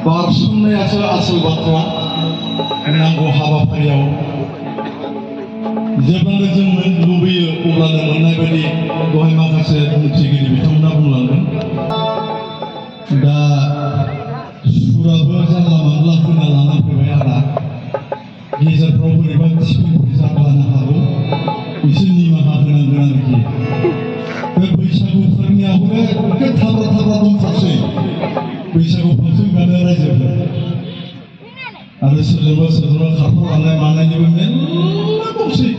बारसोमनायासो आसल बाथ्रा नांगौ हाबाफारियाव जेब्लानो जों लुबैयो अब्लानो मोननाय बायदि दहाय माखासे बुंथिगिरि बिथांमोना बुंलांदों दा सुराबो जानला मानला होना लाना फैबाय आंहा गेजेरफ्राव बोरैबा थिफुंफोर जानो हागौ एसे निमाहा होनांगोन आरोखि बे बैसागुफोरनियावबो एखे थाब्रा थाब्रा दंखासै बैसागु फांसन गानो रायजोफोर आरो सोरजोंबा खारफालांनाय मानायनिबो मेरला दंसै